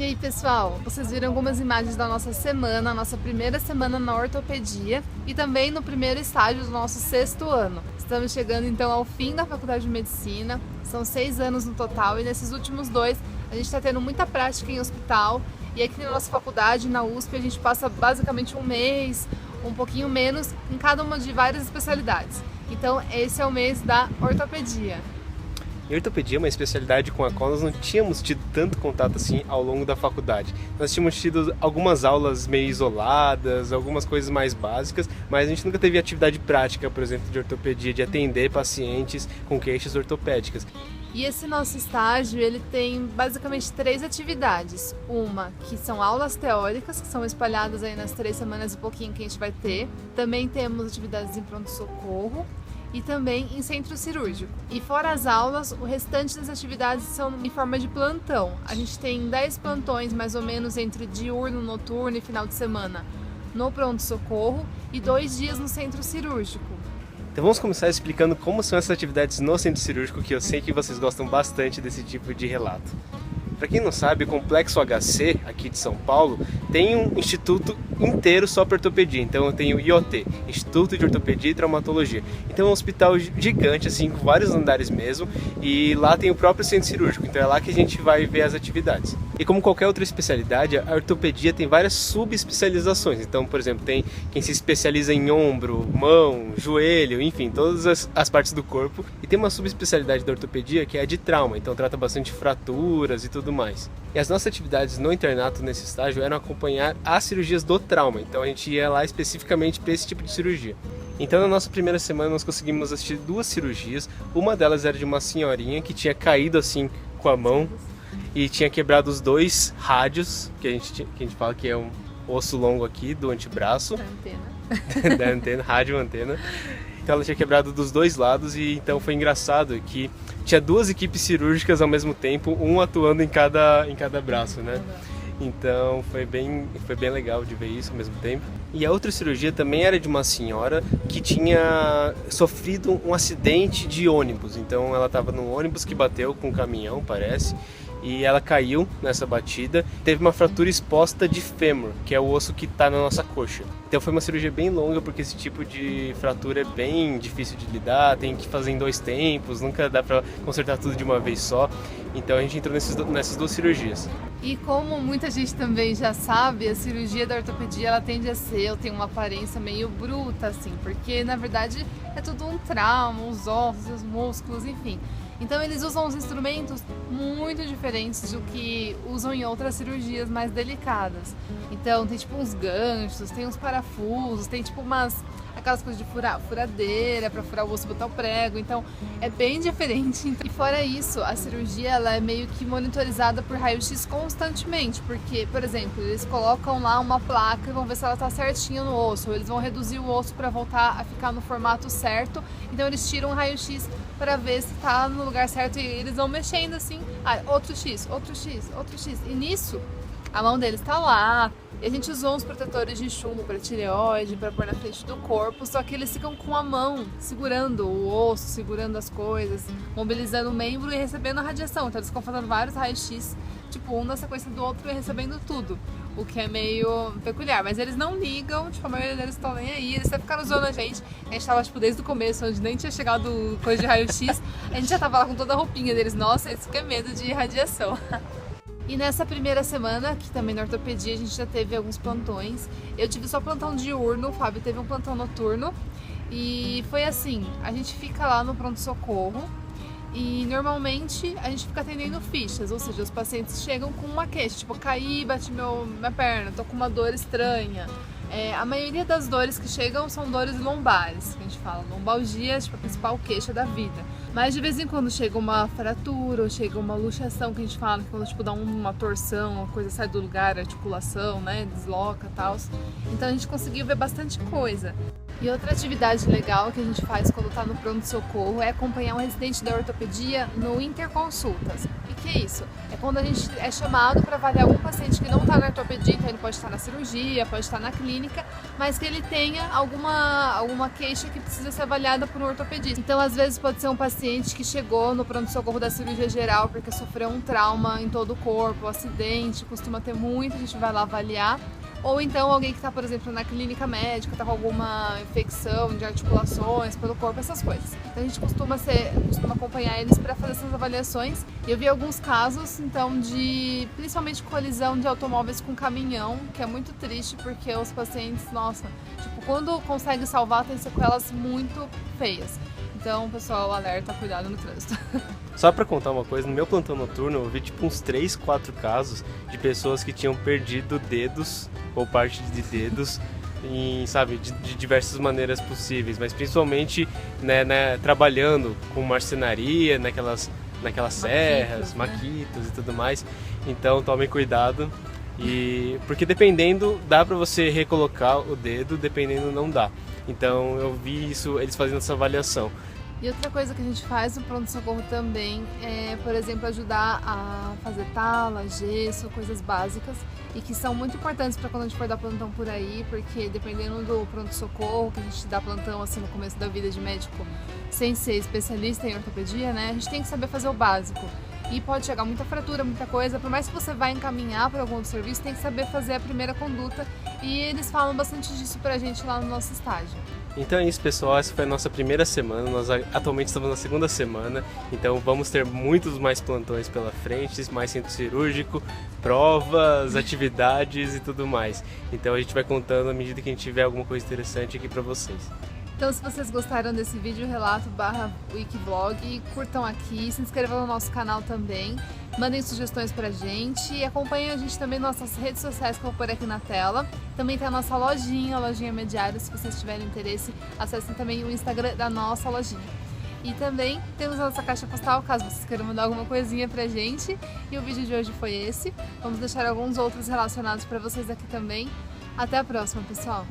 aí, pessoal, vocês viram algumas imagens da nossa semana, nossa primeira semana na ortopedia e também no primeiro estágio do nosso 6º ano. Estamos chegando então ao fim da faculdade de medicina, são 6 anos no total e nesses últimos 2 a gente está tendo muita prática em hospital e aqui na nossa faculdade, na USP, a gente passa basicamente um mês, um pouquinho menos, em cada uma de várias especialidades. Então esse é o mês da ortopedia. E ortopedia é uma especialidade com a qual nós não tínhamos tido tanto contato assim ao longo da faculdade. Nós tínhamos tido algumas aulas meio isoladas, algumas coisas mais básicas, mas a gente nunca teve atividade prática, por exemplo, de ortopedia, de atender pacientes com queixas ortopédicas. E esse nosso estágio, ele tem basicamente 3 atividades. Uma, que são aulas teóricas, que são espalhadas aí nas 3 semanas e pouquinho que a gente vai ter. Também temos atividades em pronto-socorro e também em centro cirúrgico. E fora as aulas, o restante das atividades são em forma de plantão. A gente tem 10 plantões mais ou menos entre diurno, noturno e final de semana no pronto-socorro e 2 dias no centro cirúrgico. Então vamos começar explicando como são essas atividades no centro cirúrgico, que eu sei que vocês gostam bastante desse tipo de relato. Para quem não sabe, o Complexo HC, aqui de São Paulo, tem um instituto inteiro só para ortopedia. Então eu tenho o IoT, Instituto de Ortopedia e Traumatologia. Então é um hospital gigante, assim, com vários andares mesmo, e lá tem o próprio centro cirúrgico, então é lá que a gente vai ver as atividades. E como qualquer outra especialidade, a ortopedia tem várias subespecializações. Então, por exemplo, tem quem se especializa em ombro, mão, joelho, enfim, todas as partes do corpo. E tem uma subespecialidade da ortopedia que é a de trauma, então trata bastante fraturas e tudo mais. E as nossas atividades no internato nesse estágio eram acompanhar as cirurgias do trauma, então a gente ia lá especificamente para esse tipo de cirurgia. Então na nossa primeira semana nós conseguimos assistir 2 cirurgias, uma delas era de uma senhorinha que tinha caído assim com a mão e tinha quebrado os 2 rádios, que a gente fala que é um osso longo aqui do antebraço. Da antena. Da antena, rádio antena. Então ela tinha quebrado dos 2 lados e então foi engraçado que tinha 2 equipes cirúrgicas ao mesmo tempo, um atuando em cada braço, né? Então foi bem legal de ver isso ao mesmo tempo. E a outra cirurgia também era de uma senhora que tinha sofrido um acidente de ônibus. Então ela estava num ônibus que bateu com um caminhão, parece, e ela caiu nessa batida, teve uma fratura exposta de fêmur, que é o osso que está na nossa coxa. Então foi uma cirurgia bem longa, porque esse tipo de fratura é bem difícil de lidar, tem que fazer em 2 tempos, nunca dá para consertar tudo de uma vez só. Então a gente entrou nessas 2 cirurgias. E como muita gente também já sabe, a cirurgia da ortopedia ela tende a ser, tem uma aparência meio bruta, assim, porque na verdade é tudo um trauma, os ossos, os músculos, enfim. Então eles usam os instrumentos muito diferentes do que usam em outras cirurgias mais delicadas. Então tem tipo uns ganchos, tem uns parafusos, tem tipo aquelas coisas de furadeira para furar o osso e botar o prego, então é bem diferente. E fora isso, a cirurgia ela é meio que monitorizada por raio-x constantemente, porque, por exemplo, eles colocam lá uma placa e vão ver se ela tá certinha no osso, ou eles vão reduzir o osso para voltar a ficar no formato certo, então eles tiram o raio-x para ver se tá no lugar certo e eles vão mexendo assim, outro X, outro X, outro X, e nisso a mão deles tá lá. E a gente usou uns protetores de chumbo para tireoide, para pôr na frente do corpo, só que eles ficam com a mão segurando o osso, segurando as coisas, mobilizando o membro e recebendo a radiação. Então eles ficam fazendo vários raios-x, tipo um na sequência do outro e recebendo tudo, o que é meio peculiar. Mas eles não ligam, tipo, a maioria deles estão nem aí, eles até ficaram zoando a gente tava tipo desde o começo, onde nem tinha chegado coisa de raio-x, a gente já tava lá com toda a roupinha deles, nossa, isso que é medo de radiação. E nessa primeira semana, que também na ortopedia, a gente já teve alguns plantões. Eu tive só plantão diurno, o Fábio teve um plantão noturno. E foi assim, a gente fica lá no pronto-socorro e normalmente a gente fica atendendo fichas, ou seja, os pacientes chegam com uma queixa, tipo, caí, bati minha perna, tô com uma dor estranha. A maioria das dores que chegam são dores lombares, que a gente fala, lombalgia, tipo, a principal queixa da vida. Mas de vez em quando chega uma fratura ou chega uma luxação, que a gente fala, que quando tipo, dá uma torção, uma coisa sai do lugar, a articulação, né, desloca e tal. Então a gente conseguiu ver bastante coisa. E outra atividade legal que a gente faz quando está no pronto-socorro é acompanhar um residente da ortopedia no interconsultas. O que é isso? É quando a gente é chamado para avaliar algum paciente que não está na ortopedia, então ele pode estar na cirurgia, pode estar na clínica, mas que ele tenha alguma queixa que precisa ser avaliada por um ortopedista. Então, às vezes pode ser um paciente que chegou no pronto-socorro da cirurgia geral porque sofreu um trauma em todo o corpo, um acidente, costuma ter muito, a gente vai lá avaliar. Ou então alguém que está, por exemplo, na clínica médica, está com alguma infecção de articulações pelo corpo, essas coisas. Então a gente costuma acompanhar eles para fazer essas avaliações. E eu vi alguns casos, então, de principalmente colisão de automóveis com caminhão, que é muito triste porque os pacientes, nossa, tipo, quando consegue salvar tem sequelas muito feias. Então, pessoal, alerta, cuidado no trânsito. Só pra contar uma coisa, no meu plantão noturno eu vi tipo uns 3, 4 casos de pessoas que tinham perdido dedos ou parte de dedos em, sabe, de diversas maneiras possíveis, mas principalmente trabalhando com marcenaria, naquelas serras, maquitas e tudo mais. Então tomem cuidado, porque dependendo dá pra você recolocar o dedo, dependendo não dá. Então eu vi isso, eles fazendo essa avaliação. E outra coisa que a gente faz no pronto-socorro também é, por exemplo, ajudar a fazer tala, gesso, coisas básicas e que são muito importantes para quando a gente for dar plantão por aí, porque dependendo do pronto-socorro que a gente dá plantão assim no começo da vida de médico, sem ser especialista em ortopedia, né, a gente tem que saber fazer o básico. E pode chegar muita fratura, muita coisa, por mais que você vá encaminhar para algum outro serviço, tem que saber fazer a primeira conduta e eles falam bastante disso pra gente lá no nosso estágio. Então é isso, pessoal, essa foi a nossa primeira semana, nós atualmente estamos na segunda semana, então vamos ter muitos mais plantões pela frente, mais centro cirúrgico, provas, atividades e tudo mais. Então a gente vai contando à medida que a gente tiver alguma coisa interessante aqui pra vocês. Então, se vocês gostaram desse vídeo, relato/wikivlog, curtam aqui, se inscrevam no nosso canal também, mandem sugestões pra gente e acompanhem a gente também nas nossas redes sociais que eu vou pôr aqui na tela. Também tem a nossa lojinha, a lojinha Mediário, se vocês tiverem interesse, acessem também o Instagram da nossa lojinha. E também temos a nossa caixa postal, caso vocês queiram mandar alguma coisinha pra gente. E o vídeo de hoje foi esse. Vamos deixar alguns outros relacionados pra vocês aqui também. Até a próxima, pessoal!